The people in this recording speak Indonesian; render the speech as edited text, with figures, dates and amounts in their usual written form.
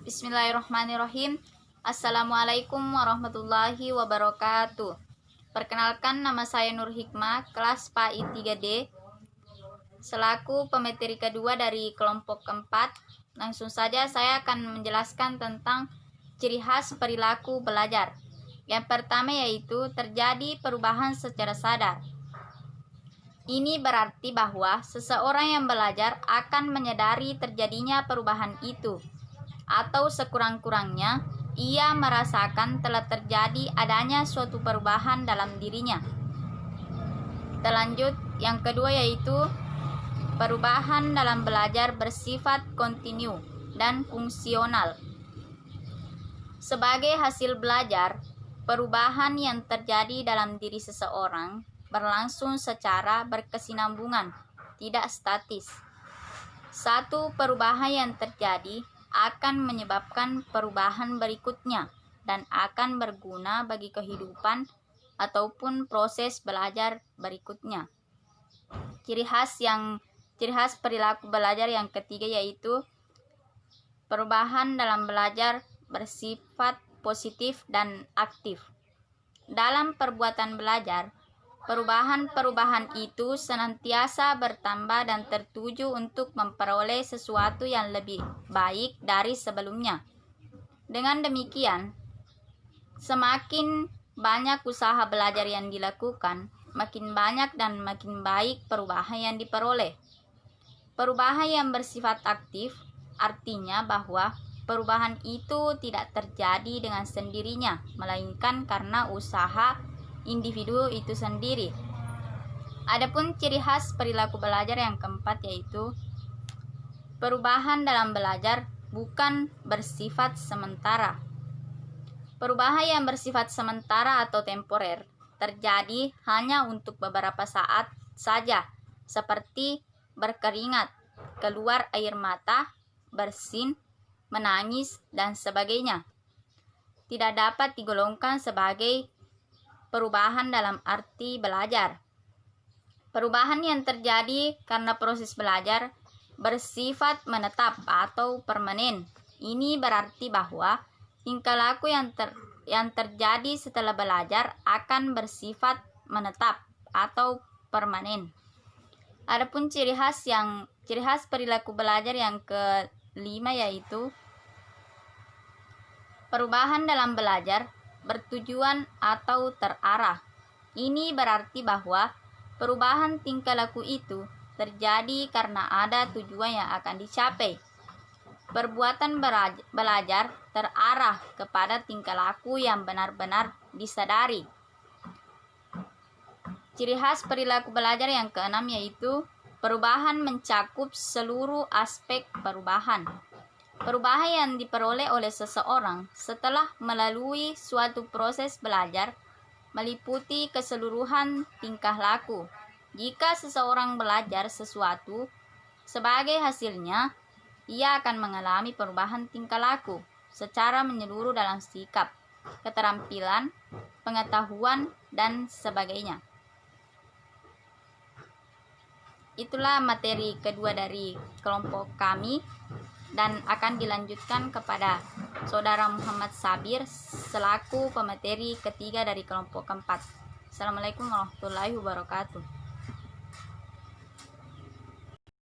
Bismillahirrahmanirrahim. Assalamualaikum warahmatullahi wabarakatuh. Perkenalkan, nama saya Nur Hikmah, kelas PAI 3D, selaku pemateri kedua dari kelompok keempat. Langsung saja saya akan menjelaskan tentang ciri khas perilaku belajar. Yang pertama yaitu terjadi perubahan secara sadar. Ini berarti bahwa seseorang yang belajar akan menyadari terjadinya perubahan itu, atau sekurang-kurangnya ia merasakan telah terjadi adanya suatu perubahan dalam dirinya. Kita lanjut, yang kedua yaitu perubahan dalam belajar bersifat kontinu dan fungsional. Sebagai hasil belajar, perubahan yang terjadi dalam diri seseorang berlangsung secara berkesinambungan, tidak statis. Satu perubahan yang terjadi akan menyebabkan perubahan berikutnya dan akan berguna bagi kehidupan ataupun proses belajar berikutnya. Ciri khas perilaku belajar yang ketiga yaitu perubahan dalam belajar bersifat positif dan aktif. Dalam perbuatan belajar, perubahan-perubahan itu senantiasa bertambah dan tertuju untuk memperoleh sesuatu yang lebih baik dari sebelumnya. Dengan demikian, semakin banyak usaha belajar yang dilakukan, makin banyak dan makin baik perubahan yang diperoleh. Perubahan yang bersifat aktif artinya bahwa perubahan itu tidak terjadi dengan sendirinya, melainkan karena usaha individu itu sendiri. Adapun ciri khas perilaku belajar yang keempat yaitu perubahan dalam belajar bukan bersifat sementara. Perubahan yang bersifat sementara atau temporer terjadi hanya untuk beberapa saat saja, seperti berkeringat, keluar air mata, bersin, menangis, dan sebagainya. Tidak dapat digolongkan sebagai perubahan dalam arti belajar. Perubahan yang terjadi karena proses belajar bersifat menetap atau permanen. Ini berarti bahwa tingkah laku yang terjadi setelah belajar akan bersifat menetap atau permanen. Adapun ciri khas perilaku belajar yang kelima yaitu perubahan dalam belajar bertujuan atau terarah. Ini berarti bahwa perubahan tingkah laku itu terjadi karena ada tujuan yang akan dicapai. Perbuatan belajar terarah kepada tingkah laku yang benar-benar disadari. Ciri khas perilaku belajar yang keenam yaitu perubahan mencakup seluruh aspek perubahan. Perubahan yang diperoleh oleh seseorang setelah melalui suatu proses belajar meliputi keseluruhan tingkah laku. Jika seseorang belajar sesuatu, sebagai hasilnya, ia akan mengalami perubahan tingkah laku secara menyeluruh dalam sikap, keterampilan, pengetahuan, dan sebagainya. Itulah materi kedua dari kelompok kami dan akan dilanjutkan kepada Saudara Muhammad Sabir selaku pemateri ketiga dari kelompok keempat. Assalamualaikum warahmatullahi wabarakatuh.